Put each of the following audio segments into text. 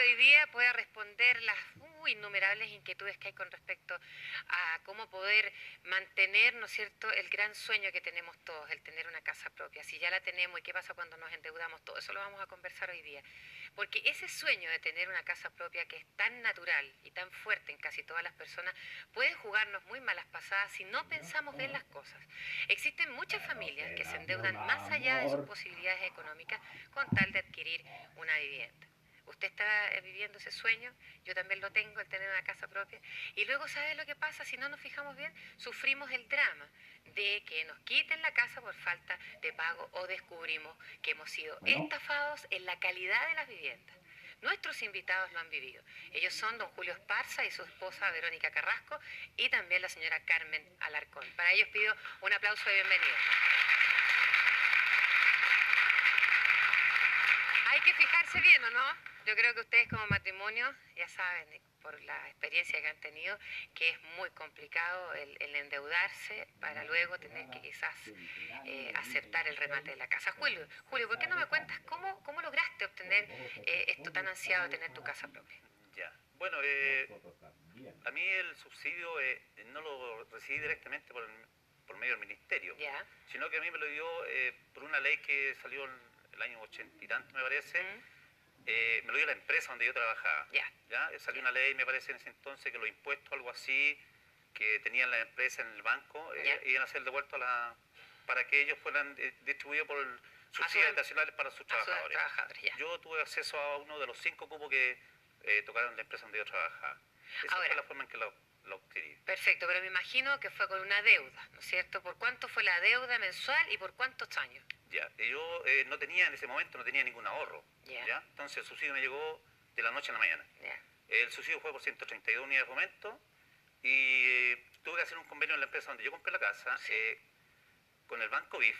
hoy día pueda responder las innumerables inquietudes que hay con respecto a cómo poder mantener, ¿no es cierto?, el gran sueño que tenemos todos, el tener una casa propia. Si ya la tenemos y qué pasa cuando nos endeudamos, todo eso lo vamos a conversar hoy día. Porque ese sueño de tener una casa propia que es tan natural y tan fuerte en casi todas las personas, puede jugarnos muy malas pasadas si no pensamos bien las cosas. Existen muchas familias que se endeudan más allá de sus posibilidades económicas con tal de adquirir una vivienda. Usted está viviendo ese sueño, yo también lo tengo, el tener una casa propia. Y luego, ¿sabe lo que pasa? Si no nos fijamos bien, sufrimos el drama de que nos quiten la casa por falta de pago o descubrimos que hemos sido estafados en la calidad de las viviendas. Nuestros invitados lo han vivido. Ellos son don Julio Esparza y su esposa Verónica Carrasco y también la señora Carmen Alarcón. Para ellos pido un aplauso de bienvenida. Hay que fijarse bien, ¿o no? Yo creo que ustedes como matrimonio ya saben, por la experiencia que han tenido, que es muy complicado el endeudarse para luego tener que quizás aceptar el remate de la casa. Julio, ¿por qué no me cuentas cómo lograste obtener esto tan ansiado de tener tu casa propia? Ya, bueno, a mí el subsidio no lo recibí directamente por medio del ministerio, ¿Ya? Sino que a mí me lo dio por una ley que salió en el año 80 y tanto, me parece. Me lo dio la empresa donde yo trabajaba. ¿Ya? Salió una ley, me parece, en ese entonces, que los impuestos, algo así, que tenían las empresas en el banco, iban a ser devueltos para que ellos fueran distribuidos por subsidios habitacionales para sus trabajadores. Yo tuve acceso a uno de los 5 cupos que tocaron la empresa donde yo trabajaba. Esa fue la forma en que lo obtuve. Perfecto, pero me imagino que fue con una deuda, ¿no es cierto? ¿Por cuánto fue la deuda mensual y por cuántos años? Ya, yo no tenía en ese momento, no tenía ningún ahorro. ¿Ya? Entonces el subsidio me llegó de la noche a la mañana. El subsidio fue por 132 unidades de fomento y tuve que hacer un convenio en la empresa donde yo compré la casa con el Banco BIF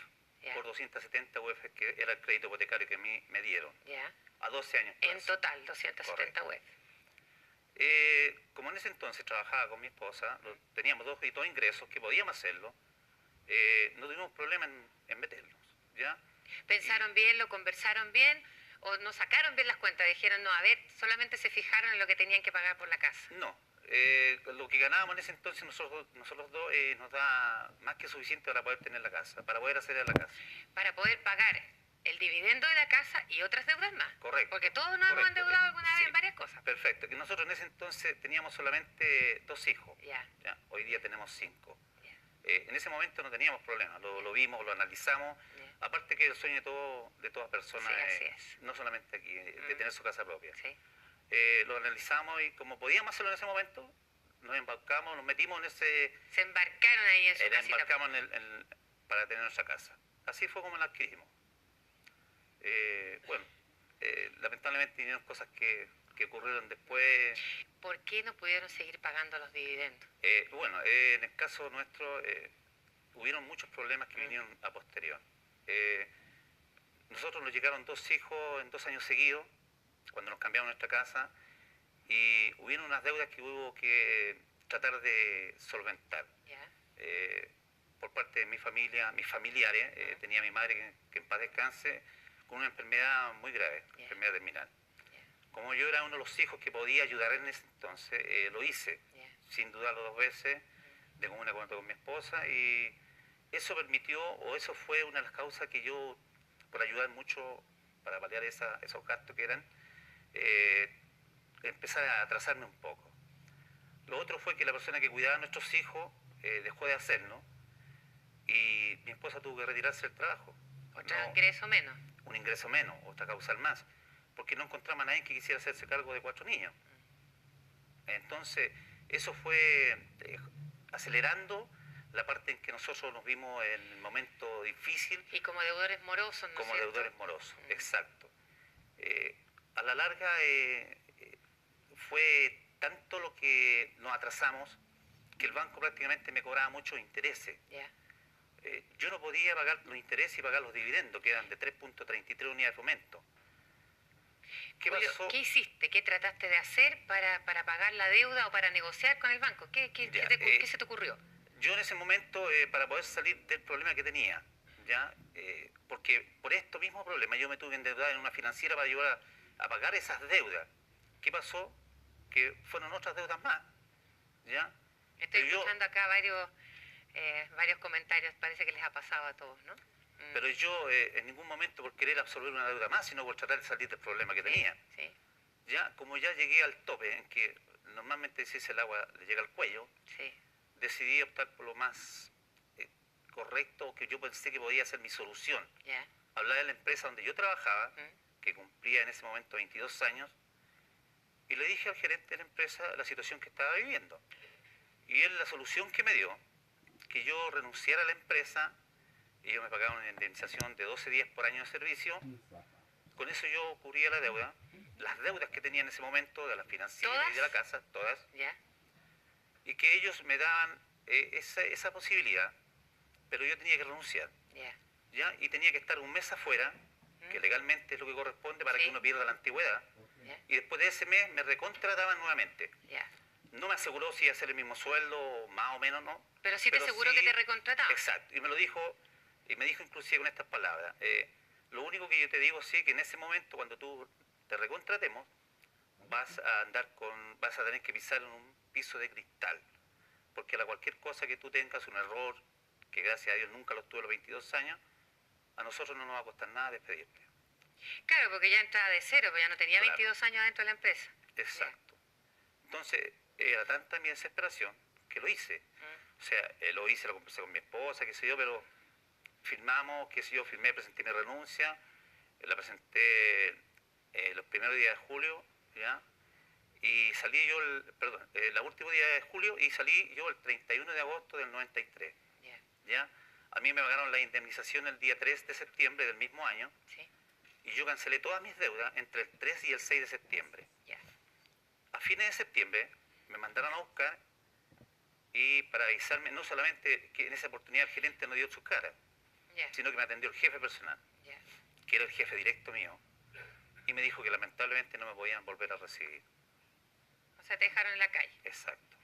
por 270 UF, que era el crédito hipotecario que a mí me dieron. A 12 años. En total, 270 UF. Como en ese entonces trabajaba con mi esposa, teníamos dos ingresos que podíamos hacerlo, no tuvimos problema en meterlos. ¿Ya? ¿Pensaron bien, lo conversaron bien o no sacaron bien las cuentas? Dijeron, no, a ver, solamente se fijaron en lo que tenían que pagar por la casa. No, lo que ganábamos en ese entonces nosotros dos nos da más que suficiente para poder tener la casa, para poder hacer la casa. Para poder pagar el dividendo de la casa y otras deudas más. Correcto. Porque todos nos hemos endeudado alguna vez en varias cosas. Perfecto, que nosotros en ese entonces teníamos solamente 2 hijos. ¿Ya? Hoy día tenemos 5. En ese momento no teníamos problemas, lo vimos, lo analizamos. Aparte que el sueño de toda persona, no solamente aquí, de tener su casa propia. Lo analizamos y como podíamos hacerlo en ese momento, nos embarcamos, nos metimos en ese... Se embarcaron ahí en su casita. Embarcamos para tener nuestra casa. Así fue como la adquirimos. Lamentablemente vinieron cosas que ocurrieron después. ¿Por qué no pudieron seguir pagando los dividendos? En el caso nuestro hubieron muchos problemas que vinieron a posterior. Nosotros nos llegaron 2 hijos en 2 años seguidos, cuando nos cambiamos nuestra casa, y hubieron unas deudas que hubo que tratar de solventar. Por parte de mi familia, mis familiares, tenía mi madre que en paz descanse, con una enfermedad muy grave, enfermedad terminal. Como yo era uno de los hijos que podía ayudar en ese entonces, lo hice, sin dudarlo 2 veces, de común acuerdo con mi esposa, y eso permitió, o eso fue una de las causas que yo, por ayudar mucho para paliar esos gastos que eran, empezar a atrasarme un poco. Lo otro fue que la persona que cuidaba a nuestros hijos dejó de hacerlo, y mi esposa tuvo que retirarse del trabajo. Ingreso menos. Un ingreso menos, otra causal más, porque no encontraba a nadie que quisiera hacerse cargo de 4 niños. Entonces, eso fue acelerando la parte en que nosotros nos vimos en el momento difícil. Y como deudores morosos, ¿no? Como deudores morosos, exacto. A la larga fue tanto lo que nos atrasamos que el banco prácticamente me cobraba muchos intereses. Yo no podía pagar los intereses y pagar los dividendos, que eran de 3.33 unidades de fomento. ¿Qué hiciste? ¿Qué trataste de hacer para pagar la deuda o para negociar con el banco? ¿Qué se te ocurrió? Yo en ese momento, para poder salir del problema que tenía, porque por este mismo problema yo me tuve que endeudar en una financiera para ayudar a pagar esas deudas ¿qué pasó? Que fueron otras deudas más, ¿ya? Estoy escuchando acá varios comentarios, parece que les ha pasado a todos, ¿no? Pero yo en ningún momento por querer absorber una deuda más, sino por tratar de salir del problema que tenía. Sí. Ya, como ya llegué al tope, en que normalmente si el agua le llega al cuello, decidí optar por lo más correcto, que yo pensé que podía ser mi solución. Hablar de la empresa donde yo trabajaba, que cumplía en ese momento 22 años, y le dije al gerente de la empresa la situación que estaba viviendo. Y él la solución que me dio, que yo renunciara a la empresa, y ellos me pagaban una indemnización de 12 días por año de servicio, con eso yo cubría la deuda, las deudas que tenía en ese momento, de la financiera y de la casa, todas, y que ellos me daban esa posibilidad, pero yo tenía que renunciar, ¿ya? Y tenía que estar un mes afuera, que legalmente es lo que corresponde para que uno pierda la antigüedad, y después de ese mes me recontrataban nuevamente. No me aseguró si iba a ser el mismo sueldo, más o menos, ¿no? Pero sí te aseguró que te recontrataban. Exacto, y me lo dijo, y me dijo inclusive con estas palabras, lo único que yo te digo, sí, que en ese momento cuando tú te recontratemos, vas a tener que pisar en un piso de cristal, porque a cualquier cosa que tú tengas, un error, que gracias a Dios nunca lo tuve a los 22 años, a nosotros no nos va a costar nada despedirte. Claro, porque ya entraba de cero, pero ya no tenía 22 años dentro de la empresa. Exacto. Entonces, era tanta mi desesperación que lo hice. O sea, lo hice, lo conversé con mi esposa, qué sé yo, pero firmamos, qué sé yo, firmé, presenté mi renuncia, la presenté los primeros días de julio, ¿ya? Y salí yo, el último día de julio, y salí yo el 31 de agosto del 93, ¿ya? A mí me pagaron la indemnización el día 3 de septiembre del mismo año, y yo cancelé todas mis deudas entre el 3 y el 6 de septiembre. A fines de septiembre me mandaron a buscar, y para avisarme, no solamente que en esa oportunidad el gerente no dio su cara, sino que me atendió el jefe personal, que era el jefe directo mío, y me dijo que lamentablemente no me podían volver a recibir. O sea, te dejaron en la calle. Exacto.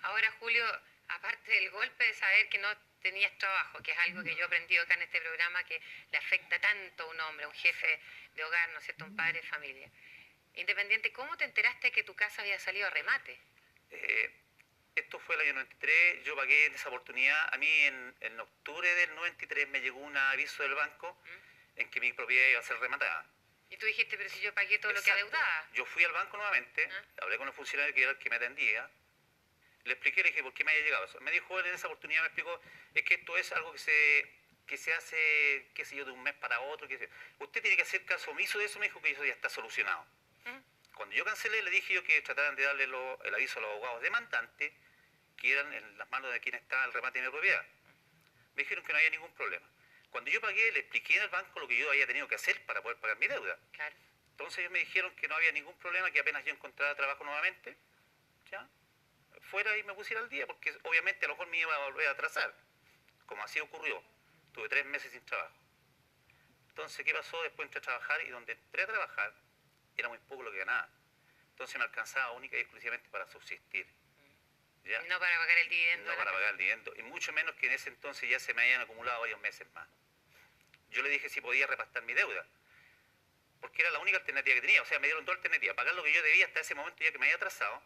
Ahora, Julio, aparte del golpe de saber que no tenías trabajo, que es algo que yo he aprendido acá en este programa, que le afecta tanto a un hombre, a un jefe de hogar, ¿no es cierto?, un padre de familia. Independiente, ¿cómo te enteraste que tu casa había salido a remate? Esto fue el año 93, yo pagué en esa oportunidad. A mí en octubre del 93 me llegó un aviso del banco en que mi propiedad iba a ser rematada. Y tú dijiste, pero si yo pagué todo lo que adeudaba. Yo fui al banco nuevamente, hablé con el funcionario que era el que me atendía, le expliqué, le dije, ¿por qué me haya llegado eso? Me dijo él en esa oportunidad, me explicó, es que esto es algo que se hace, qué sé yo, de un mes para otro. Usted tiene que hacer caso omiso de eso, me dijo, que eso ya está solucionado. Cuando yo cancelé, le dije yo que trataran de darle el aviso a los abogados demandantes, que eran en las manos de quien estaba el remate de mi propiedad. Me dijeron que no había ningún problema. Cuando yo pagué, le expliqué en el banco lo que yo había tenido que hacer para poder pagar mi deuda. Entonces ellos me dijeron que no había ningún problema, que apenas yo encontrara trabajo nuevamente, ya, fuera y me pusiera al día, porque obviamente a lo mejor me iba a volver a atrasar, como así ocurrió. Tuve 3 meses sin trabajo. Entonces, ¿qué pasó? Después entré a trabajar, y donde entré a trabajar era muy poco lo que ganaba. Entonces me alcanzaba única y exclusivamente para subsistir. ¿Ya? No para pagar el dividendo. No para pagar el dividendo. Y mucho menos que en ese entonces ya se me habían acumulado varios meses más. Yo le dije si podía repastar mi deuda, porque era la única alternativa que tenía. O sea, me dieron dos alternativas: pagar lo que yo debía hasta ese momento ya que me había atrasado,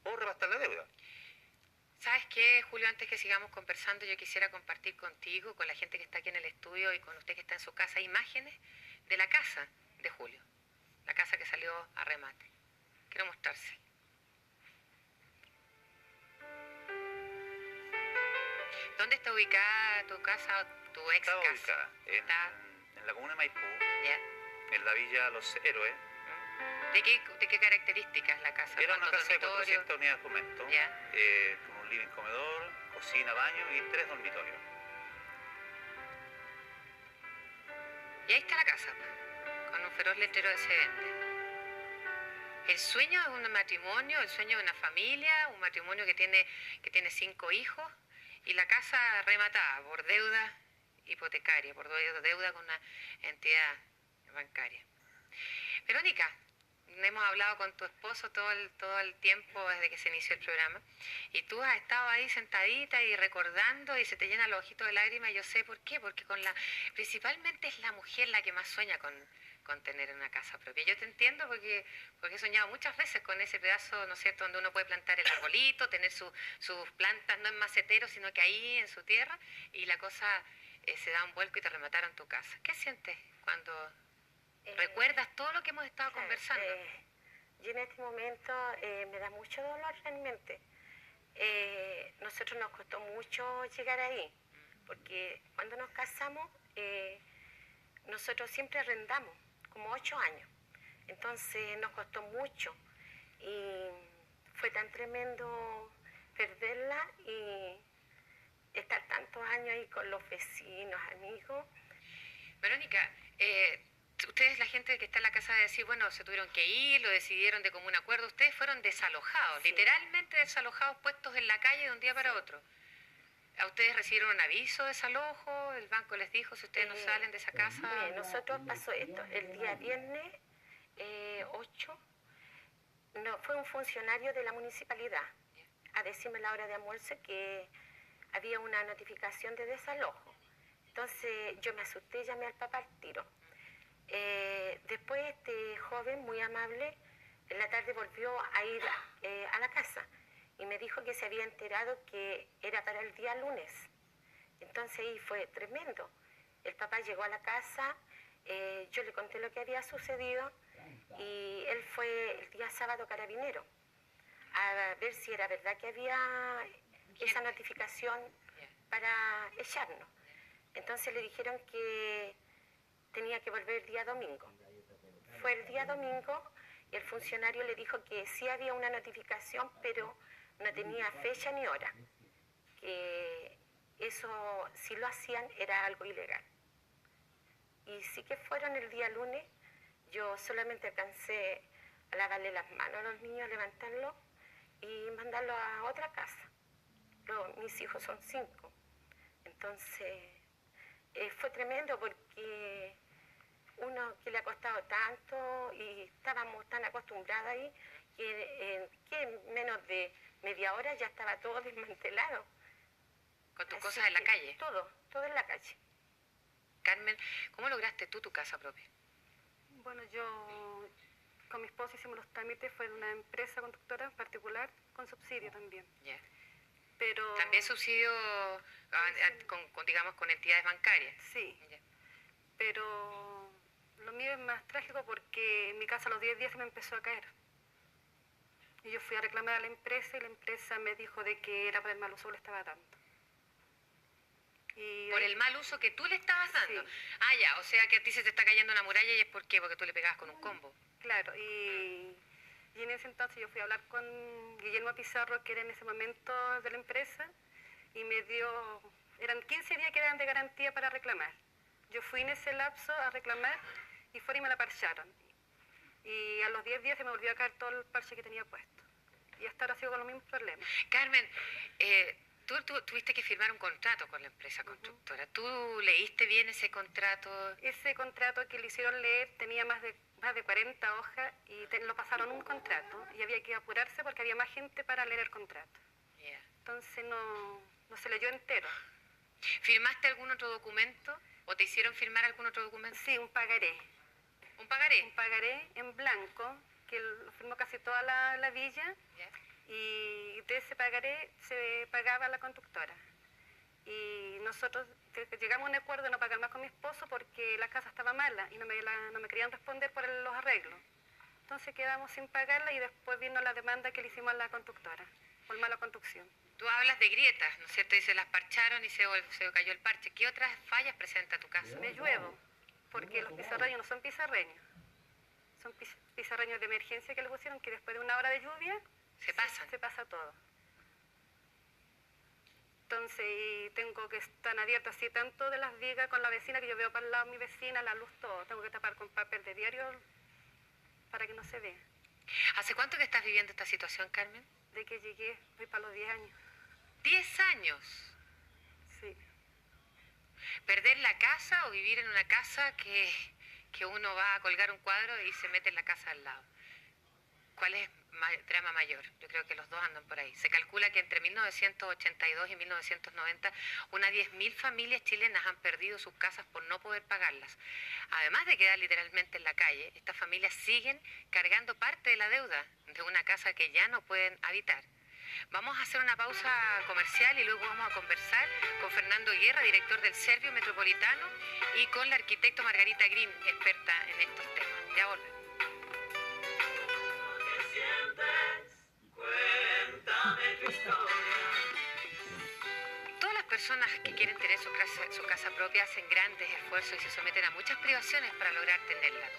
o repastar la deuda. ¿Sabes qué, Julio? Antes que sigamos conversando, yo quisiera compartir contigo, con la gente que está aquí en el estudio y con usted que está en su casa, imágenes de la casa de Julio. La casa que salió a remate. Quiero mostrarse. ¿Dónde está ubicada tu casa, tu ex casa? Está ubicada en la comuna de Maipú, en la Villa Los Héroes. ¿De qué características la casa? Era una casa de 400 unidades de fomento, con un living comedor, cocina, baño y 3 dormitorios. Y ahí está la casa, con un feroz letrero de se vende. El sueño de un matrimonio, el sueño de una familia, un matrimonio que tiene 5 hijos, y la casa rematada por deuda hipotecaria, por deuda con una entidad bancaria. Verónica, hemos hablado con tu esposo todo el tiempo desde que se inició el programa, y tú has estado ahí sentadita y recordando, y se te llenan los ojitos de lágrimas. Yo sé por qué, porque principalmente es la mujer la que más sueña con tener una casa propia. Yo te entiendo porque he soñado muchas veces con ese pedazo, ¿no es cierto?, donde uno puede plantar el arbolito, tener sus plantas no en macetero, sino que ahí en su tierra, y la cosa se da un vuelco y te remataron tu casa. ¿Qué sientes cuando recuerdas todo lo que hemos estado conversando? Yo en este momento me da mucho dolor realmente. Nosotros nos costó mucho llegar ahí, porque cuando nos casamos, nosotros siempre arrendamos, como 8 años. Entonces nos costó mucho y fue tan tremendo perderla y estar tantos años ahí con los vecinos, amigos. Verónica, ustedes, la gente que está en la casa, de decir, bueno, se tuvieron que ir, lo decidieron de común acuerdo, ustedes fueron desalojados, sí, literalmente desalojados, puestos en la calle de un día para otro. ¿A ustedes recibieron un aviso de desalojo? ¿El banco les dijo si ustedes no salen de esa casa? Bien, nosotros pasó esto, el día viernes 8, fue un funcionario de la municipalidad a decirme a la hora de almuerzo que había una notificación de desalojo. Entonces yo me asusté, llamé al papá al tiro. Después este joven muy amable en la tarde volvió a ir a la casa y me dijo que se había enterado que era para el día lunes. Entonces ahí fue tremendo. El papá llegó a la casa, yo le conté lo que había sucedido y él fue el día sábado carabinero a ver si era verdad que había esa notificación para echarnos. Entonces le dijeron que tenía que volver el día domingo. Fue el día domingo y el funcionario le dijo que sí había una notificación, pero no tenía fecha ni hora. Que eso, si lo hacían, era algo ilegal. Y sí que fueron el día lunes. Yo solamente alcancé a lavarle las manos a los niños, levantarlos y mandarlos a otra casa. Mis hijos son 5. Entonces, fue tremendo porque uno que le ha costado tanto y estábamos tan acostumbrados ahí que en menos de media hora ya estaba todo desmantelado. ¿Con tus cosas en la calle? Todo en la calle. Carmen, ¿cómo lograste tú tu casa propia? Bueno, yo con mi esposo hicimos los trámites, fue de una empresa constructora particular con subsidio también. Yeah. Pero ¿también subsidio, digamos, con entidades bancarias? Sí, yeah. Pero lo mío es más trágico porque en mi casa a los 10 días se me empezó a caer. Y yo fui a reclamar a la empresa y la empresa me dijo de que era por el mal uso que le estaba dando. ¿Por el mal uso que tú le estabas dando? Sí. Ah, ya, o sea que a ti se te está cayendo una muralla y es porque tú le pegabas con un combo. Claro, y en ese entonces yo fui a hablar con Guillermo Pizarro, que era en ese momento de la empresa, y me dio, eran 15 días que eran de garantía para reclamar. Yo fui en ese lapso a reclamar y fuera y me la parcharon. Y a los 10 días se me volvió a caer todo el parche que tenía puesto. Y hasta ahora sigo con los mismos problemas. Carmen, tú tuviste que firmar un contrato con la empresa constructora. ¿Tú leíste bien ese contrato? Ese contrato que le hicieron leer tenía más de 40 hojas y lo pasaron un contrato y había que apurarse porque había más gente para leer el contrato. Yeah. Entonces no se leyó entero. ¿Firmaste algún otro documento o te hicieron firmar algún otro documento? Sí, un pagaré. ¿Un pagaré? Un pagaré en blanco que lo firmó casi toda la villa. Yeah. Y de ese pagaré se pagaba a la constructora. Y nosotros llegamos a un acuerdo de no pagar más con mi esposo porque la casa estaba mala y no me querían responder por los arreglos. Entonces quedamos sin pagarla y después vino la demanda que le hicimos a la constructora por mala construcción. Tú hablas de grietas, ¿no es cierto? Y se las parcharon y se cayó el parche. ¿Qué otras fallas presenta tu casa? Me lluevo, porque los pizarreños no son pizarreños. Son pizarreños de emergencia que le pusieron, que después de una hora de lluvia se pasa todo. Entonces, y tengo que estar abierta así tanto de las vigas con la vecina, que yo veo para el lado de mi vecina, la luz, todo. Tengo que tapar con papel de diario para que no se vea. ¿Hace cuánto que estás viviendo esta situación, Carmen? De que llegué, voy para los 10 años. ¿10 años? Sí. ¿Perder la casa o vivir en una casa que uno va a colgar un cuadro y se mete en la casa al lado? ¿Cuál es drama mayor. Yo creo que los dos andan por ahí. Se calcula que entre 1982 y 1990 unas 10.000 familias chilenas han perdido sus casas por no poder pagarlas. Además de quedar literalmente en la calle, estas familias siguen cargando parte de la deuda de una casa que ya no pueden habitar. Vamos a hacer una pausa comercial y luego vamos a conversar con Fernando Guerra, director del Servio Metropolitano, y con la arquitecta Margarita Green, experta en estos temas. Ya volvemos. Cuéntame tu historia. Todas las personas que quieren tener su casa propia hacen grandes esfuerzos y se someten a muchas privaciones para lograr tenerla.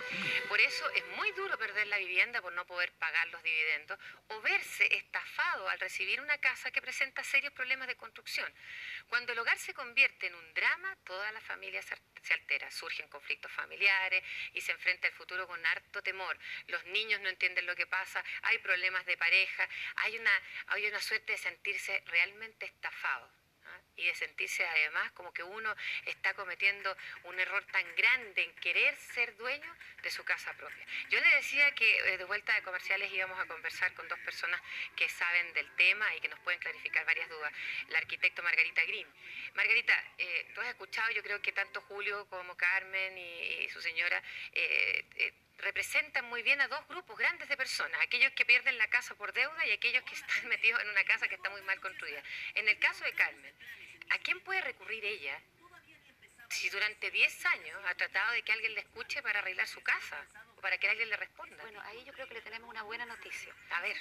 Por eso es muy duro perder la vivienda por no poder pagar los dividendos o verse estafado al recibir una casa que presenta serios problemas de construcción. Cuando el hogar se convierte en un drama, toda la familia se altera. Surgen conflictos familiares y se enfrenta el futuro con harto temor. Los niños no entienden lo que pasa, hay problemas de pareja, hay una suerte de sentirse realmente estafado. Y de sentirse además como que uno está cometiendo un error tan grande en querer ser dueño de su casa propia. Yo le decía que de vuelta de comerciales íbamos a conversar con dos personas que saben del tema y que nos pueden clarificar varias dudas. La arquitecta Margarita Green. Margarita, tú has escuchado, yo creo que tanto Julio como Carmen y su señora representan muy bien a dos grupos grandes de personas, aquellos que pierden la casa por deuda y aquellos que están metidos en una casa que está muy mal construida. En el caso de Carmen, ¿a quién puede recurrir ella si durante 10 años ha tratado de que alguien le escuche para arreglar su casa o para que alguien le responda? Bueno, ahí yo creo que le tenemos una buena noticia. A ver.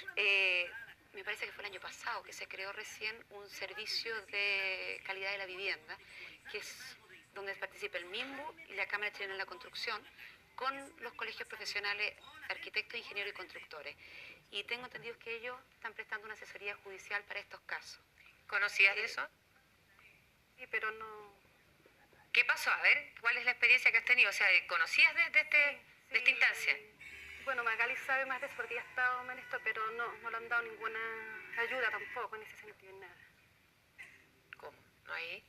Me parece que fue el año pasado que se creó recién un servicio de calidad de la vivienda, que es donde participa el MIMBU y la Cámara Chilena de la Construcción, con los colegios profesionales, arquitectos, ingenieros y constructores. Y tengo entendido que ellos están prestando una asesoría judicial para estos casos. ¿Conocías de eso? Sí, pero no... ¿Qué pasó? A ver, ¿cuál es la experiencia que has tenido? O sea, ¿conocías de esta instancia? Bueno, Magali sabe más de eso porque ya ha estado en esto, pero no le han dado ninguna ayuda tampoco en ese sentido, en nada. ¿Cómo? ¿No hay?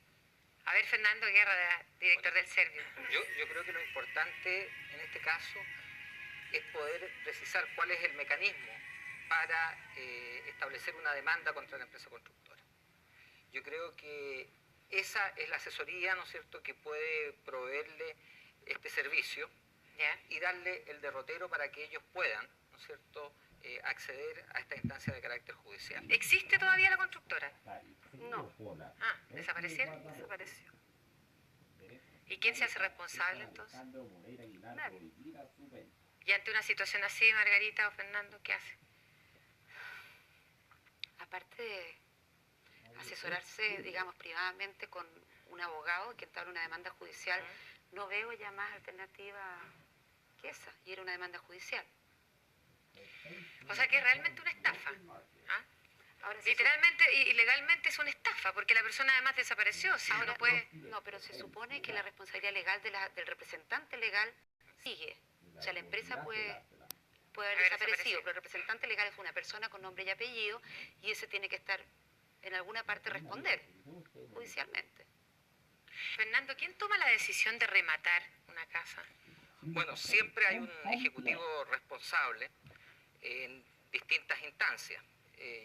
A ver, Fernando Guerra, director del Servio. Yo creo que lo importante en este caso es poder precisar cuál es el mecanismo para establecer una demanda contra la empresa constructora. Yo creo que esa es la asesoría, ¿no es cierto?, que puede proveerle este servicio. ¿Ya? Y darle el derrotero para que ellos puedan, ¿no es cierto?, acceder a esta instancia de carácter judicial. ¿Existe todavía la constructora? No. Ah, ¿desaparecieron? Desapareció. ¿Y quién se hace responsable entonces? Nadie. Y ante una situación así, Margarita o Fernando, ¿qué hace? Aparte de asesorarse, digamos, privadamente con un abogado que entabla una demanda judicial, no veo ya más alternativa que esa, y era una demanda judicial. O sea que es realmente una estafa. ¿Ah? Ahora, literalmente y legalmente es una estafa, porque la persona además desapareció. Si ahora, no puede... no, pero se supone que la responsabilidad legal del representante legal sigue. O sea, la empresa puede haber desaparecido, pero el representante legal es una persona con nombre y apellido, y ese tiene que estar en alguna parte responder judicialmente. Fernando, ¿quién toma la decisión de rematar una casa? Bueno, siempre hay un ejecutivo responsable en distintas instancias.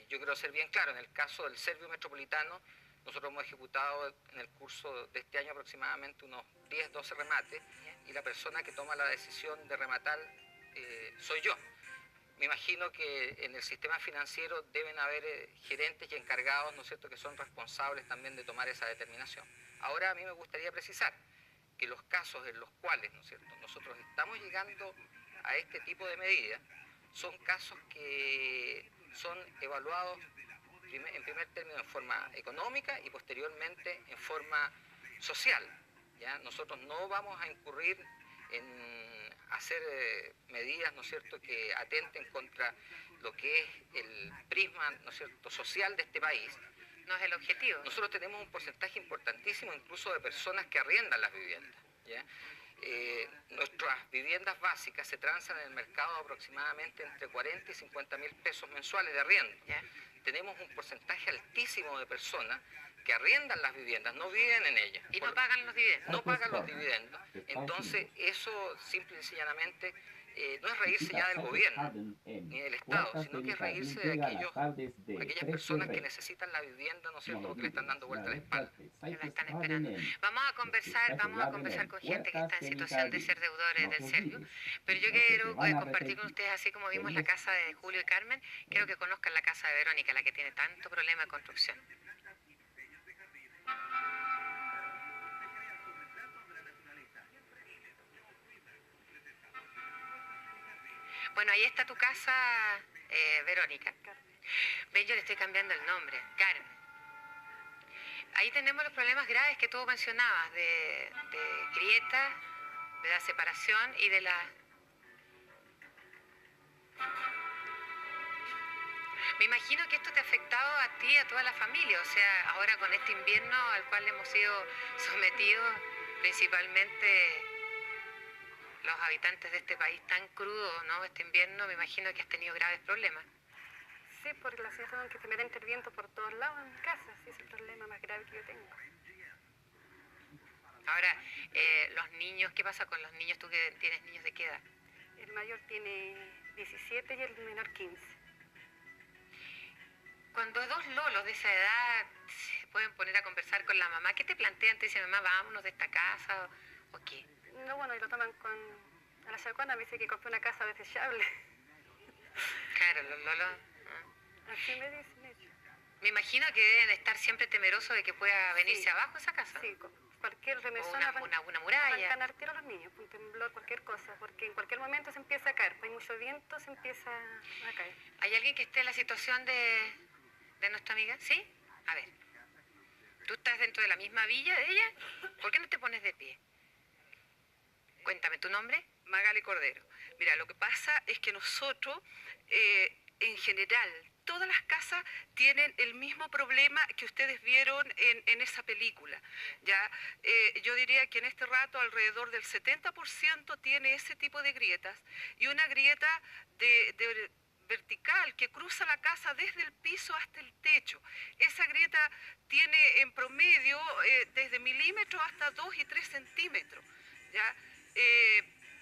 Yo quiero ser bien claro, en el caso del Servio Metropolitano, nosotros hemos ejecutado en el curso de este año aproximadamente unos 10, 12 remates, y la persona que toma la decisión de rematar soy yo. Me imagino que en el sistema financiero deben haber gerentes y encargados, ¿no es cierto?, que son responsables también de tomar esa determinación. Ahora a mí me gustaría precisar que los casos en los cuales, ¿no es cierto?, nosotros estamos llegando a este tipo de medidas son casos que son evaluados en primer término en forma económica y posteriormente en forma social. ¿Ya? Nosotros no vamos a incurrir en hacer medidas, ¿no es cierto?, que atenten contra lo que es el prisma, ¿no es cierto?, social de este país. No es el objetivo. Nosotros tenemos un porcentaje importantísimo incluso de personas que arriendan las viviendas. ¿Ya? Nuestras viviendas básicas se transan en el mercado aproximadamente entre 40 y 50 mil pesos mensuales de arriendo. ¿Ya? Tenemos un porcentaje altísimo de personas que arriendan las viviendas, no viven en ellas. Y no pagan los dividendos. No pagan los dividendos. Entonces, eso simple y sencillamente no es reírse ya del gobierno ni del Estado, sino que es reírse de aquellas personas que necesitan la vivienda, ¿no es cierto?, porque le están dando vuelta a la espalda. Que la están esperando. Vamos a conversar con gente que está en situación de ser deudores del Servio, pero yo quiero compartir con ustedes, así como vimos la casa de Julio y Carmen, quiero que conozcan la casa de Verónica, la que tiene tanto problema de construcción. Bueno, ahí está tu casa, Verónica. Ven, yo le estoy cambiando el nombre, Carmen. Ahí tenemos los problemas graves que tú mencionabas, de grietas, de la separación y de la... Me imagino que esto te ha afectado a ti y a toda la familia, o sea, ahora con este invierno al cual hemos sido sometidos, principalmente los habitantes de este país tan crudo, ¿no? Este invierno, me imagino que has tenido graves problemas. Sí, porque la situación que se me da interviento por todos lados en mi casa, sí, es el problema más grave que yo tengo. Ahora, los niños, ¿qué pasa con los niños? ¿Tú que tienes niños de qué edad? El mayor tiene 17 y el menor 15. Cuando dos lolos de esa edad se pueden poner a conversar con la mamá, ¿qué te plantean? Te dicen, mamá, vámonos de esta casa, o qué. No, bueno, y lo toman a la chacuana, me dice que compré una casa desechable. Claro, los lolos... Así me dicen ellos. Me imagino que deben estar siempre temerosos de que pueda venirse abajo esa casa. Sí, cualquier remesón, una muralla. arrancan al tiro a los niños, un temblor, cualquier cosa, porque en cualquier momento se empieza a caer, pues hay mucho viento, se empieza a caer. ¿Hay alguien que esté en la situación de nuestra amiga? ¿Sí? A ver. ¿Tú estás dentro de la misma villa de ella? ¿Por qué no te pones de pie? Cuéntame, ¿tu nombre? Magali Cordero. Mira, lo que pasa es que nosotros, en general, todas las casas tienen el mismo problema que ustedes vieron en esa película. ¿Ya? Yo diría que en este rato alrededor del 70% tiene ese tipo de grietas y una grieta de vertical que cruza la casa desde el piso hasta el techo. Esa grieta tiene en promedio desde milímetros hasta 2 y 3 centímetros. ¿Ya?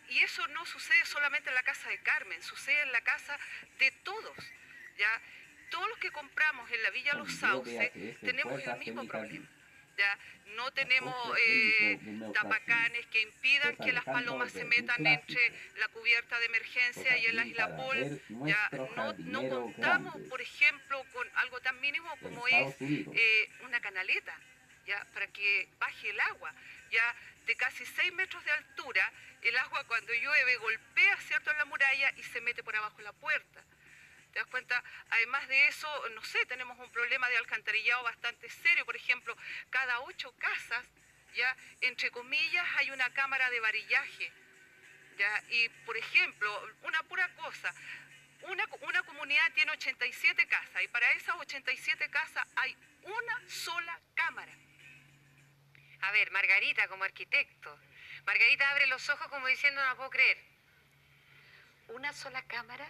Y eso no sucede solamente en la casa de Carmen, sucede en la casa de todos. ¿Ya? Todos los que compramos en la Villa Los Sauces tenemos el mismo problema. ¿Ya? No tenemos tapacanes que impidan que las palomas se metan entre la cubierta de emergencia y el Isla Pol. ¿Ya? No contamos, por ejemplo, con algo tan mínimo como es una canaleta, ¿ya? Para que baje el agua. ¿Ya? De casi 6 metros de altura, el agua cuando llueve golpea, ¿cierto?, en la muralla y se mete por abajo de la puerta. ¿Te das cuenta? Además de eso, no sé, tenemos un problema de alcantarillado bastante serio. Por ejemplo, cada 8 casas, ya, entre comillas, hay una cámara de varillaje. ¿Ya? Y, por ejemplo, una pura cosa, una comunidad tiene 87 casas y para esas 87 casas hay una sola cámara. A ver, Margarita, como arquitecto. Margarita abre los ojos como diciendo, no puedo creer. ¿Una sola cámara?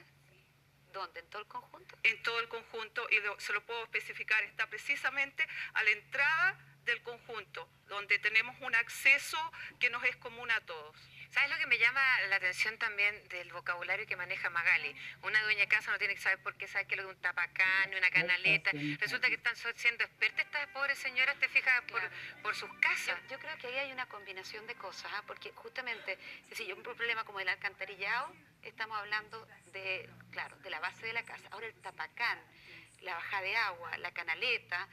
¿Dónde? ¿En todo el conjunto? En todo el conjunto, y se lo puedo especificar, está precisamente a la entrada del conjunto, donde tenemos un acceso que nos es común a todos. ¿Sabes lo que me llama la atención también del vocabulario que maneja Magali? Una dueña de casa no tiene que saber por qué sabe que lo de un tapacán, una canaleta. Resulta que están siendo expertas estas pobres señoras, te fijas, por sus casas. Yo creo que ahí hay una combinación de cosas, porque justamente, si un problema como el alcantarillado, estamos hablando de, claro, de la base de la casa. Ahora el tapacán, la bajada de agua, la canaleta,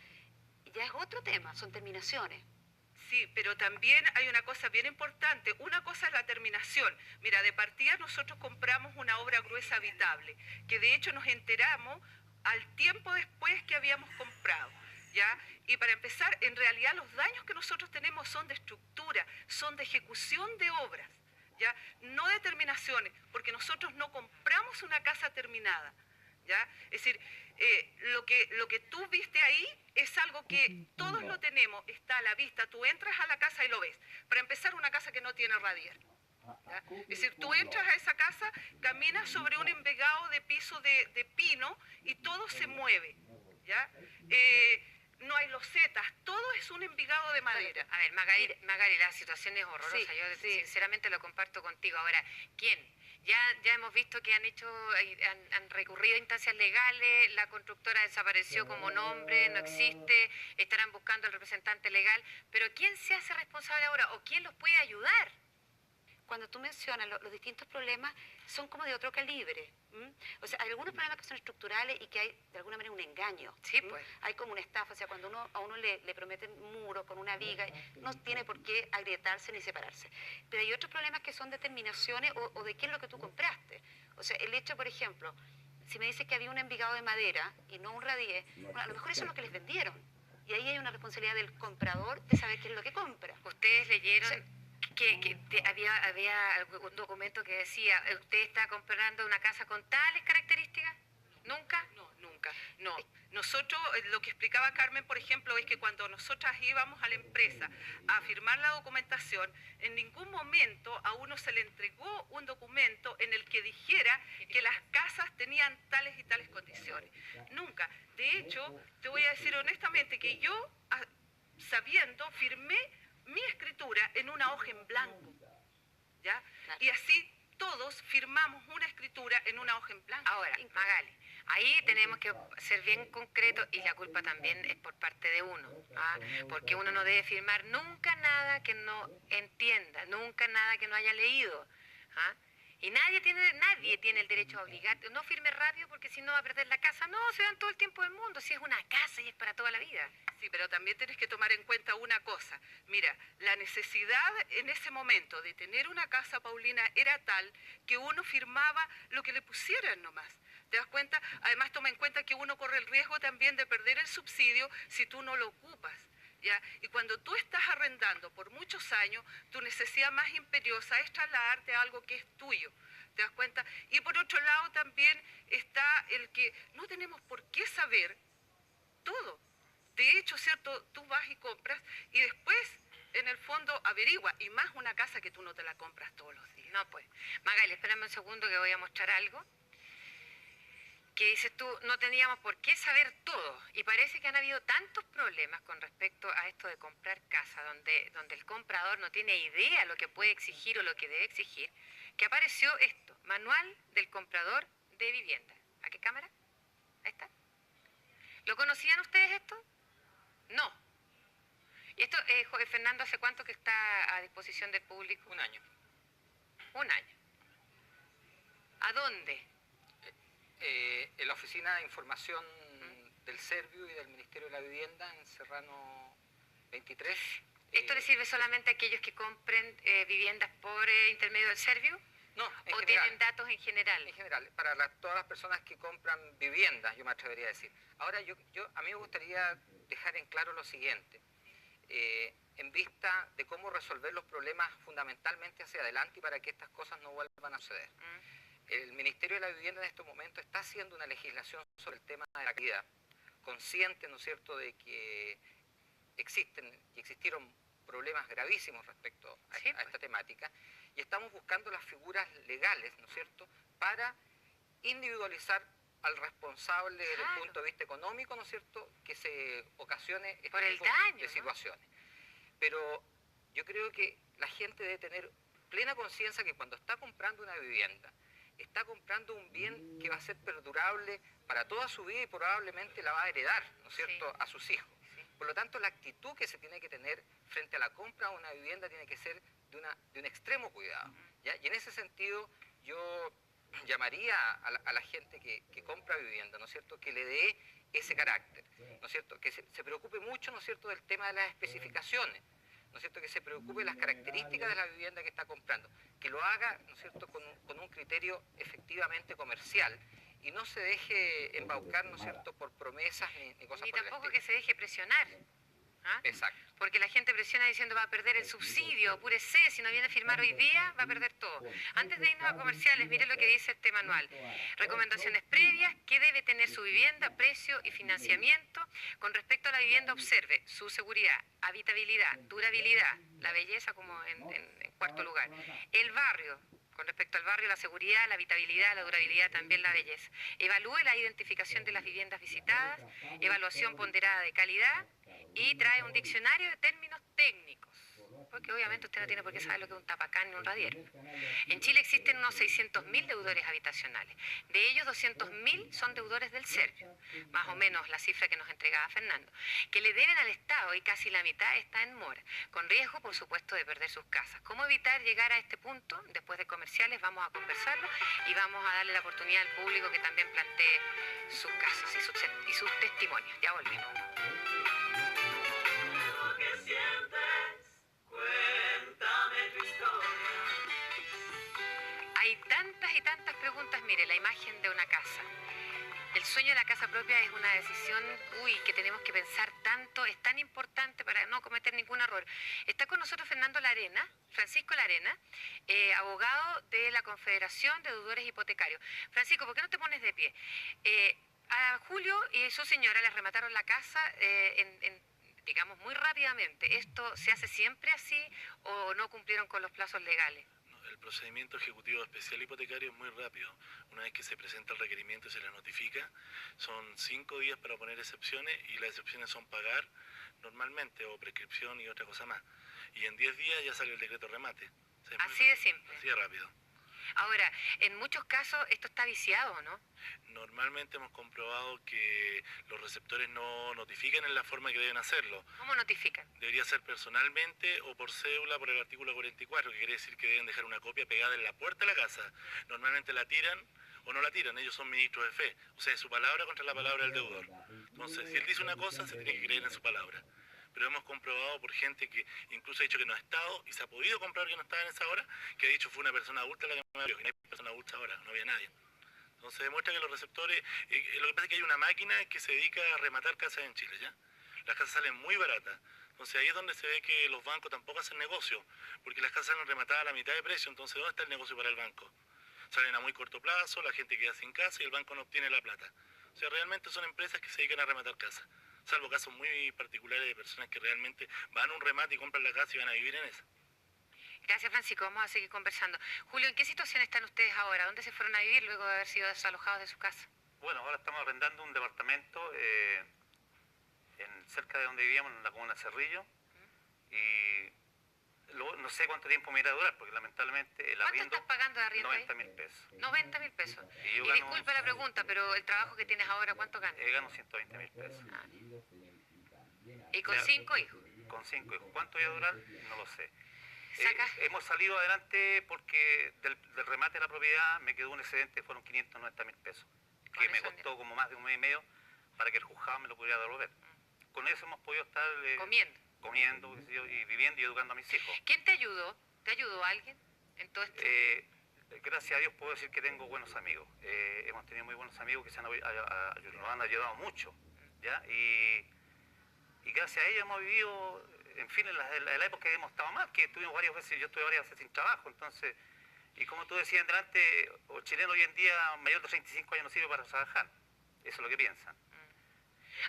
ya es otro tema, son terminaciones. Sí, pero también hay una cosa bien importante. Una cosa es la terminación. Mira, de partida nosotros compramos una obra gruesa habitable, que de hecho nos enteramos al tiempo después que habíamos comprado, ¿ya? Y para empezar, en realidad los daños que nosotros tenemos son de estructura, son de ejecución de obras, ¿ya? No de terminaciones, porque nosotros no compramos una casa terminada, ¿ya? Es decir, lo que tú viste ahí es algo que todos lo tenemos, está a la vista, tú entras a la casa y lo ves. Para empezar, una casa que no tiene radier. ¿Ya? Es decir, tú entras a esa casa, caminas sobre un envegado de piso de pino y todo se mueve, ¿ya? No hay losetas, todo es un envigado de madera. A ver, Magali, la situación es horrorosa, sí, yo sinceramente lo comparto contigo. Ahora, ¿quién Ya hemos visto que han recurrido a instancias legales, la constructora desapareció como nombre, no existe, estarán buscando al representante legal, pero ¿quién se hace responsable ahora o quién los puede ayudar? Cuando tú mencionas los distintos problemas, son como de otro calibre. O sea, hay algunos problemas que son estructurales y que hay de alguna manera un engaño. Sí, pues. Hay como una estafa, o sea, cuando a uno le prometen un muro con una viga, no tiene por qué agrietarse ni separarse. Pero hay otros problemas que son determinaciones o de qué es lo que tú compraste. O sea, el hecho, por ejemplo, si me dices que había un envigado de madera y no un radier, bueno, a lo mejor eso es lo que les vendieron. Y ahí hay una responsabilidad del comprador de saber qué es lo que compra. Ustedes leyeron... O sea, había algún documento que decía, ¿usted está comprando una casa con tales características? ¿Nunca? No, nunca, no. Nosotros, lo que explicaba Carmen, por ejemplo, es que cuando nosotras íbamos a la empresa a firmar la documentación, en ningún momento a uno se le entregó un documento en el que dijera que las casas tenían tales y tales condiciones. Nunca. De hecho, te voy a decir honestamente que yo, sabiendo, firmé mi escritura en una hoja en blanco, ¿ya? Claro. Y así todos firmamos una escritura en una hoja en blanco. Ahora, Magali, ahí tenemos que ser bien concretos y la culpa también es por parte de uno, ¿ah? Porque uno no debe firmar nunca nada que no entienda, nunca nada que no haya leído, ¿ah? Y nadie tiene el derecho a obligarte. No firme rápido porque si no va a perder la casa. No, se dan todo el tiempo del mundo. Si es una casa y es para toda la vida. Sí, pero también tienes que tomar en cuenta una cosa. Mira, la necesidad en ese momento de tener una casa, Paulina, era tal que uno firmaba lo que le pusieran nomás. ¿Te das cuenta? Además, toma en cuenta que uno corre el riesgo también de perder el subsidio si tú no lo ocupas. ¿Ya? Y cuando tú estás arrendando por muchos años, tu necesidad más imperiosa es trasladarte a algo que es tuyo. ¿Te das cuenta? Y por otro lado también está el que no tenemos por qué saber todo. De hecho, ¿cierto? Tú vas y compras y después, en el fondo, averigua. Y más una casa que tú no te la compras todos los días. No, pues. Magali, espérame un segundo que voy a mostrar algo. Que dices tú, no teníamos por qué saber todo. Y parece que han habido tantos problemas con respecto a esto de comprar casa, donde el comprador no tiene idea lo que puede exigir o lo que debe exigir, que apareció esto, Manual del Comprador de Vivienda. ¿A qué cámara? Ahí está. ¿Lo conocían ustedes esto? No. ¿Y esto, Fernando, hace cuánto que está a disposición del público? Un año. Un año. ¿A dónde? En la Oficina de Información del Servio y del Ministerio de la Vivienda en Serrano 23. ¿Esto le sirve solamente a aquellos que compren viviendas por intermedio del Servio? No, ¿O general, tienen datos en general? En general, para todas las personas que compran viviendas, yo me atrevería a decir. Ahora, a mí me gustaría dejar en claro lo siguiente. En vista de cómo resolver los problemas fundamentalmente hacia adelante y para que estas cosas no vuelvan a suceder. El Ministerio de la Vivienda en estos momentos está haciendo una legislación sobre el tema de la calidad, consciente, ¿no es cierto?, de que existieron problemas gravísimos respecto a esta temática, y estamos buscando las figuras legales, ¿no es cierto?, para individualizar al responsable desde el punto de vista económico, ¿no es cierto?, que se ocasione por este el tipo daño, de situaciones. Pero yo creo que la gente debe tener plena conciencia que cuando está comprando una vivienda, está comprando un bien que va a ser perdurable para toda su vida y probablemente la va a heredar, ¿no es cierto?, a sus hijos. Por lo tanto, la actitud que se tiene que tener frente a la compra de una vivienda tiene que ser de un extremo cuidado, ¿ya? Y en ese sentido, yo llamaría a la gente que compra vivienda, ¿no es cierto?, que le dé ese carácter, ¿no es cierto?, que se preocupe mucho, ¿no es cierto?, del tema de las especificaciones, ¿no es cierto?, que se preocupe de las características de la vivienda que está comprando, que lo haga, ¿no es cierto?, con un criterio efectivamente comercial y no se deje embaucar, ¿no es cierto?, por promesas ni cosas por el estilo. Ni tampoco que se deje presionar. ¿Ah? Exacto. Porque la gente presiona diciendo va a perder el subsidio, apúrese, si no viene a firmar hoy día va a perder todo. Antes de irnos a comerciales, mire lo que dice este manual. Recomendaciones previas, qué debe tener su vivienda, precio y financiamiento. Con respecto a la vivienda, observe su seguridad, habitabilidad, durabilidad, la belleza como en cuarto lugar. El barrio, con respecto al barrio, la seguridad, la habitabilidad, la durabilidad, también la belleza. Evalúe la identificación de las viviendas visitadas, evaluación ponderada de calidad, y trae un diccionario de términos técnicos. porque obviamente usted no tiene por qué saber lo que es un tapacán ni un radiero. En Chile existen unos 600.000 deudores habitacionales. De ellos, 200.000 son deudores del Servio, más o menos la cifra que nos entregaba Fernando, que le deben al Estado y casi la mitad está en mora, con riesgo, por supuesto, de perder sus casas. ¿Cómo evitar llegar a este punto? Después de comerciales vamos a conversarlo y vamos a darle la oportunidad al público que también plantee sus casos y sus testimonios. Ya volvemos. Hay tantas y tantas preguntas. Mire, la imagen de una casa. El sueño de la casa propia es una decisión, que tenemos que pensar tanto, es tan importante para no cometer ningún error. Está con nosotros Fernando Larena, Francisco Larena, abogado de la Confederación de Deudores Hipotecarios. Francisco, ¿por qué no te pones de pie? A Julio y su señora les remataron la casa digamos, muy rápidamente. ¿Esto se hace siempre así o no cumplieron con los plazos legales? El procedimiento ejecutivo especial hipotecario es muy rápido. Una vez que se presenta el requerimiento y se le notifica, son 5 días para poner excepciones y las excepciones son pagar normalmente o prescripción y otra cosa más. Y en 10 días ya sale el decreto remate. O sea, así de simple. Así de rápido. Ahora, en muchos casos esto está viciado, ¿no? Normalmente hemos comprobado que los receptores no notifican en la forma que deben hacerlo. ¿Cómo notifican? Debería ser personalmente o por cédula por el artículo 44, que quiere decir que deben dejar una copia pegada en la puerta de la casa. Normalmente la tiran o no la tiran, ellos son ministros de fe. O sea, es su palabra contra la palabra del deudor. Entonces, si él dice una cosa, se tiene que creer en su palabra. Pero hemos comprobado por gente que incluso ha dicho que no ha estado y se ha podido comprar que no estaba en esa hora, que ha dicho fue una persona adulta la que me abrió, y no hay persona adulta ahora, no había nadie. Entonces demuestra que los receptores, lo que pasa es que hay una máquina que se dedica a rematar casas en Chile, ¿ya? Las casas salen muy baratas. Entonces ahí es donde se ve que los bancos tampoco hacen negocio, porque las casas salen rematadas a la mitad de precio, entonces ¿dónde está el negocio para el banco? Salen a muy corto plazo, la gente queda sin casa y el banco no obtiene la plata. O sea, realmente son empresas que se dedican a rematar casas, salvo casos muy particulares de personas que realmente van a un remate y compran la casa y van a vivir en esa. Gracias, Francisco. Vamos a seguir conversando. Julio, ¿en qué situación están ustedes ahora? ¿Dónde se fueron a vivir luego de haber sido desalojados de su casa? Bueno, ahora estamos arrendando un departamento cerca de donde vivíamos, en la comuna de Cerrillo, y no sé cuánto tiempo me irá a durar, porque lamentablemente el arriendo... ¿Cuánto estás pagando de arriendo 90.000 pesos. 90.000 pesos. Y gano, disculpa la pregunta, pero el trabajo que tienes ahora, ¿cuánto ganas? Gano 120.000 pesos. ¿Y con 5 hijos? Con 5 hijos. ¿Cuánto voy a durar? No lo sé. Hemos salido adelante porque del remate de la propiedad me quedó un excedente, fueron 590.000 pesos, que me costó como más de un mes y medio para que el juzgado me lo pudiera devolver. Con eso hemos podido estar comiendo y viviendo y educando a mis hijos. ¿Quién te ayudó? ¿Te ayudó alguien en todo esto? Gracias a Dios puedo decir que tengo buenos amigos. Hemos tenido muy buenos amigos que nos han ayudado mucho, ¿ya? Y gracias a ellos hemos vivido, en fin, en la época que hemos estado mal, que estuvimos varias veces, yo estuve varias veces sin trabajo, entonces, y como tú decías en delante, el chileno hoy en día mayor de 35 años no sirve para trabajar. Eso es lo que piensan.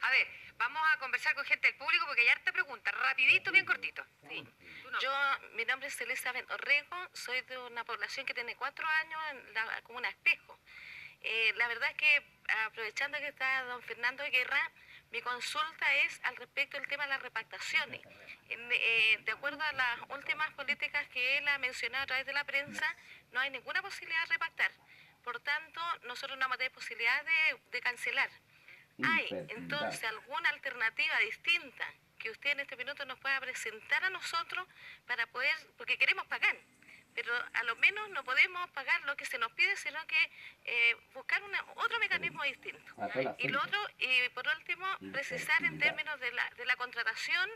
A ver, vamos a conversar con gente del público porque hay harta pregunta, rapidito, bien cortito. Sí. Mi nombre es Elizabeth Orrego, soy de una población que tiene 4 años en la comuna Espejo. La verdad es que, aprovechando que está don Fernando Guerra, mi consulta es al respecto del tema de las repactaciones. De acuerdo a las últimas políticas que él ha mencionado a través de la prensa, no hay ninguna posibilidad de repactar. Por tanto, nosotros no vamos a tener posibilidad de cancelar. ¿Hay entonces alguna alternativa distinta que usted en este minuto nos pueda presentar a nosotros para poder, porque queremos pagar, pero a lo menos no podemos pagar lo que se nos pide, sino que buscar otro mecanismo distinto? Y lo otro, y por último, precisar en términos de la contratación,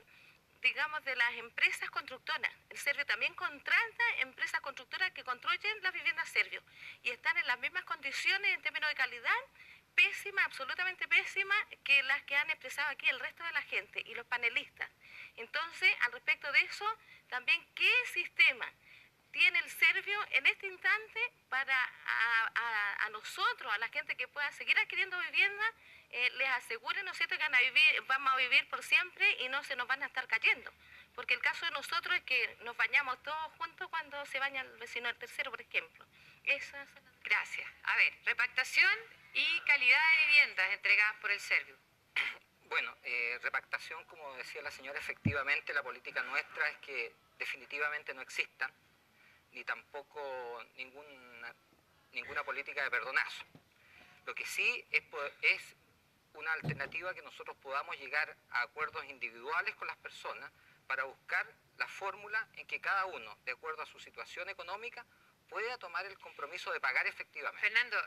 digamos, de las empresas constructoras. El Servio también contrata empresas constructoras que construyen las viviendas Servio y están en las mismas condiciones en términos de calidad, pésima, absolutamente pésima, que las que han expresado aquí el resto de la gente y los panelistas. Entonces, al respecto de eso, también, ¿qué sistema tiene el Servio en este instante para a nosotros, a la gente que pueda seguir adquiriendo vivienda, les asegure, ¿no es cierto?, que vamos a vivir por siempre y no se nos van a estar cayendo? Porque el caso de nosotros es que nos bañamos todos juntos cuando se baña el vecino del tercero, por ejemplo. Gracias. A ver, repactación y calidad de viviendas entregadas por el Servio. Bueno, repactación, como decía la señora, efectivamente la política nuestra es que definitivamente no existan, ni tampoco ninguna política de perdonazo. Lo que sí es una alternativa que nosotros podamos llegar a acuerdos individuales con las personas para buscar la fórmula en que cada uno, de acuerdo a su situación económica, pueda tomar el compromiso de pagar efectivamente. Fernando,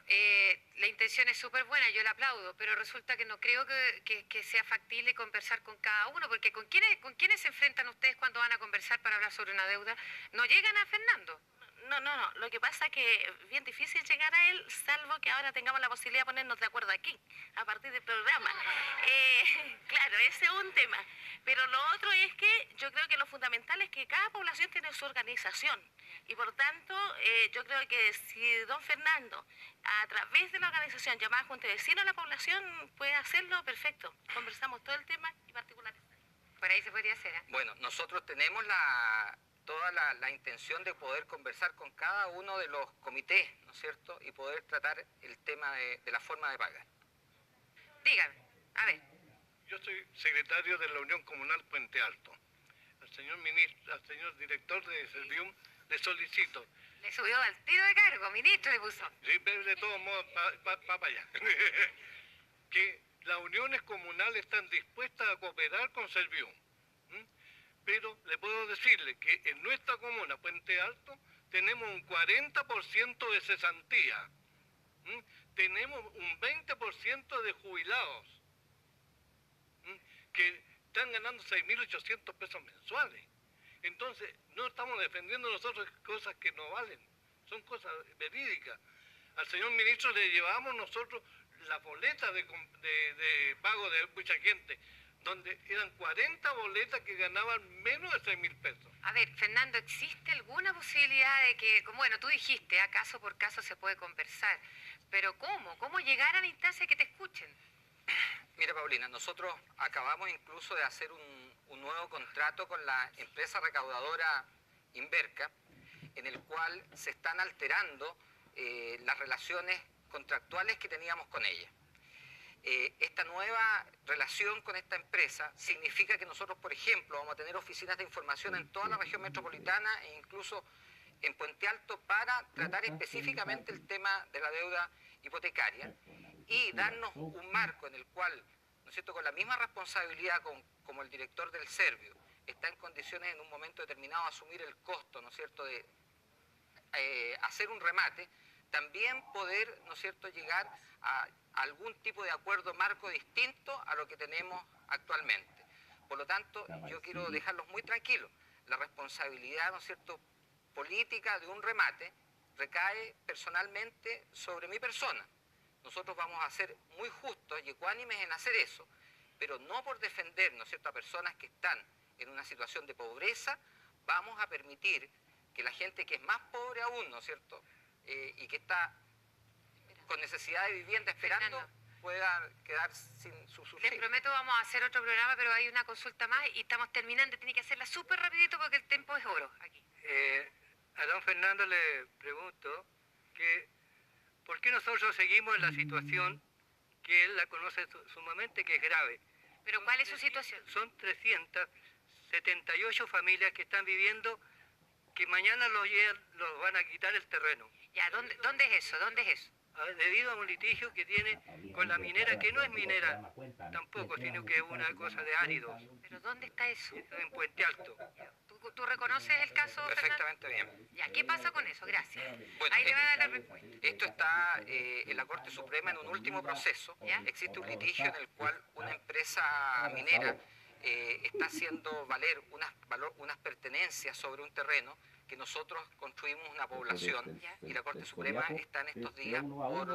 la intención es súper buena, yo la aplaudo, pero resulta que no creo que sea factible conversar con cada uno, porque ¿con quiénes se enfrentan ustedes cuando van a conversar para hablar sobre una deuda? No llegan a Fernando. No. Lo que pasa es que es bien difícil llegar a él, salvo que ahora tengamos la posibilidad de ponernos de acuerdo aquí, a partir del programa. Claro, ese es un tema. Pero lo otro es que yo creo que lo fundamental es que cada población tiene su organización. Y por tanto, yo creo que si don Fernando, a través de la organización llamada Junta de Vecinos, la población puede hacerlo, perfecto. Conversamos todo el tema y particularizar. Por ahí se podría hacer, ¿eh? Bueno, nosotros tenemos toda la intención de poder conversar con cada uno de los comités, ¿no es cierto? Y poder tratar el tema de la forma de pagar. Dígame, a ver. Yo soy secretario de la Unión Comunal Puente Alto. Al señor director de Servium le solicito. Le subió al tiro de cargo, ministro le puso. Sí, de todos modos, para allá. Que las uniones comunales están dispuestas a cooperar con Servium. Pero le puedo decirle que en nuestra comuna, Puente Alto, tenemos un 40% de cesantía. Tenemos un 20% de jubilados que están ganando 6.800 pesos mensuales. Entonces, no estamos defendiendo nosotros cosas que no valen, son cosas verídicas. Al señor ministro le llevamos nosotros la boleta de pago de mucha gente, donde eran 40 boletas que ganaban menos de 6.000 pesos. A ver, Fernando, ¿existe alguna posibilidad de que, bueno, tú dijiste, caso por caso se puede conversar, pero ¿cómo? ¿Cómo llegar a la instancia que te escuchen? Mira, Paulina, nosotros acabamos incluso de hacer un nuevo contrato con la empresa recaudadora Inverca, en el cual se están alterando las relaciones contractuales que teníamos con ella. Esta nueva relación con esta empresa significa que nosotros, por ejemplo, vamos a tener oficinas de información en toda la región metropolitana e incluso en Puente Alto para tratar específicamente el tema de la deuda hipotecaria y darnos un marco en el cual, ¿no es cierto?, con la misma responsabilidad como el director del Servio está en condiciones en un momento determinado de asumir el costo, ¿no es cierto?, de hacer un remate, también poder, ¿no es cierto?, llegar a algún tipo de acuerdo marco distinto a lo que tenemos actualmente. Por lo tanto, yo quiero dejarlos muy tranquilos. La responsabilidad, ¿no es cierto?, política de un remate recae personalmente sobre mi persona. Nosotros vamos a ser muy justos y ecuánimes en hacer eso, pero no por defender, ¿no es cierto?, a personas que están en una situación de pobreza, vamos a permitir que la gente que es más pobre aún, ¿no es cierto?, y que está con necesidad de vivienda esperando, pueda quedar sin su subsidio. Les prometo, vamos a hacer otro programa, pero hay una consulta más y estamos terminando. Tiene que hacerla súper rapidito porque el tiempo es oro aquí. A don Fernando le pregunto que ¿por qué nosotros seguimos en la situación que él la conoce sumamente, que es grave? ¿Pero cuál es su situación? Son 378 familias que están viviendo que mañana los van a quitar el terreno. Ya, ¿dónde es eso? ¿Dónde es eso? Debido a un litigio que tiene con la minera, que no es minera tampoco, sino que es una cosa de áridos. ¿Pero dónde está eso? En Puente Alto. ¿Tú reconoces el caso, Perfectamente Fernando? bien. Ya, ¿qué pasa con eso? Gracias. Bueno, ahí le va a dar la respuesta. Esto está en la Corte Suprema en un último proceso. ¿Ya? Existe un litigio en el cual una empresa minera está haciendo valer unas pertenencias sobre un terreno que nosotros construimos una población, y la Corte Suprema está en estos días por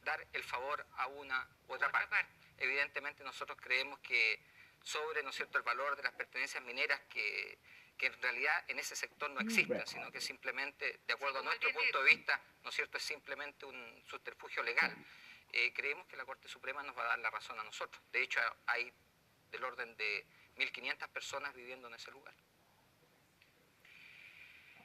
dar el favor a una u otra parte. Evidentemente nosotros creemos que sobre, ¿no es cierto?, el valor de las pertenencias mineras que en realidad en ese sector no existen, sino que simplemente, de acuerdo a nuestro punto de vista, ¿no es cierto?, es simplemente un subterfugio legal. Creemos que la Corte Suprema nos va a dar la razón a nosotros. De hecho, hay del orden de 1.500 personas viviendo en ese lugar.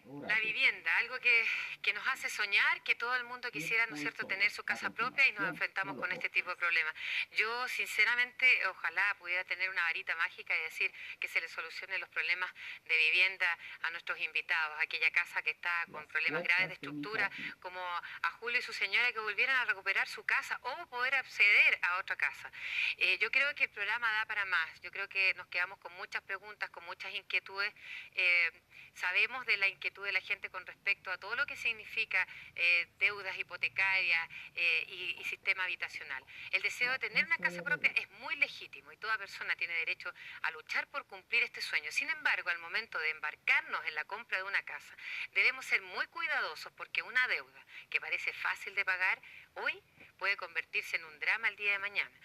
La vivienda, algo que nos hace soñar, que todo el mundo quisiera, ¿no es cierto?, tener su casa propia, y nos enfrentamos con este tipo de problemas. Yo, sinceramente, ojalá pudiera tener una varita mágica y decir que se le solucionen los problemas de vivienda a nuestros invitados, aquella casa que está con problemas graves de estructura, como a Julio y su señora, que volvieran a recuperar su casa o poder acceder a otra casa. Yo creo que el programa da para más. Yo creo que nos quedamos con muchas preguntas, con muchas inquietudes. Sabemos de la inquietud de la gente con respecto a todo lo que significa deudas hipotecarias y sistema habitacional. El deseo de tener una casa propia es muy legítimo y toda persona tiene derecho a luchar por cumplir este sueño. Sin embargo, al momento de embarcarnos en la compra de una casa, debemos ser muy cuidadosos, porque una deuda que parece fácil de pagar hoy puede convertirse en un drama el día de mañana.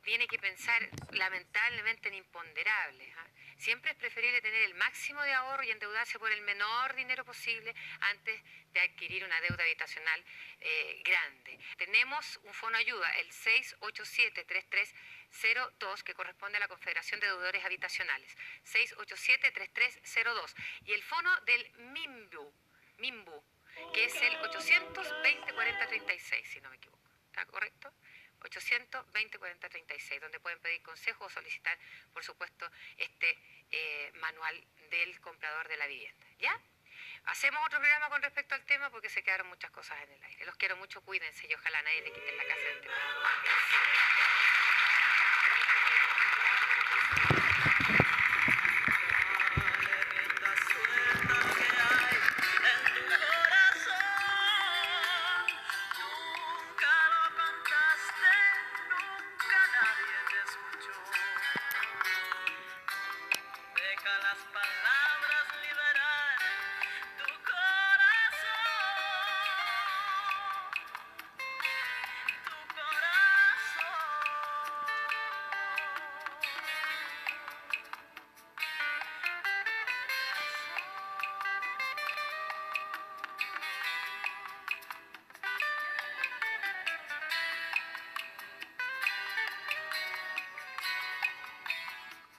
Tiene que pensar lamentablemente en imponderables. Siempre es preferible tener el máximo de ahorro y endeudarse por el menor dinero posible antes de adquirir una deuda habitacional grande. Tenemos un fono ayuda, el 687-3302, que corresponde a la Confederación de Deudores Habitacionales. 687-3302. Y el fono del MIMBU, que es el 820-4036, si no me equivoco. ¿Está correcto? 820-4036, donde pueden pedir consejo o solicitar, por supuesto, este manual del comprador de la vivienda. ¿Ya? Hacemos otro programa con respecto al tema, porque se quedaron muchas cosas en el aire. Los quiero mucho, cuídense y ojalá nadie le quite la casa de este país.